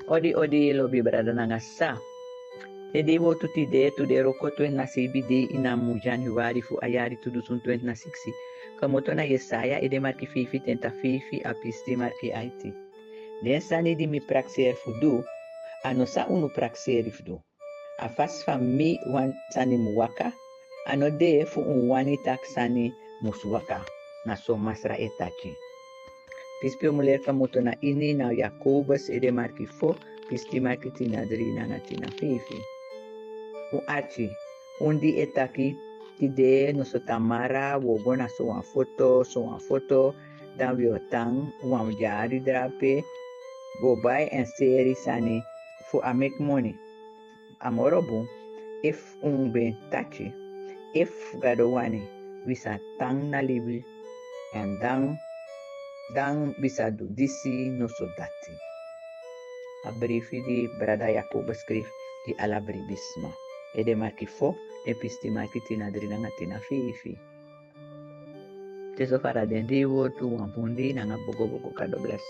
Odi lobi brada nanga sa. Tede wo tuti de tu de roko 20 de inamu Januari fu ayari tudo sun 20 kamoto na Yesaya ede marki fifi tenta fifi apisti marki IT. Den sani di mi praxer fudu ano sa unu praxeri fudu. A fas mi wan sani muwaka ano de fu un wani tak sani muswaka na so masra etachi. Pispio mulher kamoto na ini na Jakobus ede marki fo pisti marki tina drina na tina fifi. Un achi, undi etaki tide no so tamara wogo na so wan foto, dan we otang wan jari drape, go buy and seri sani for a make money. Amorobu, if un ben tachi, if gado wani, bisa tang na libi, and dan bisa do disi no so dati. A briefi di brada Jacob schreef di alla bribisma. Ede marki fo, e pisti marki tina drina nga tina fifi. Teso fara den di wo tu wampundi na nga bogo kado bless.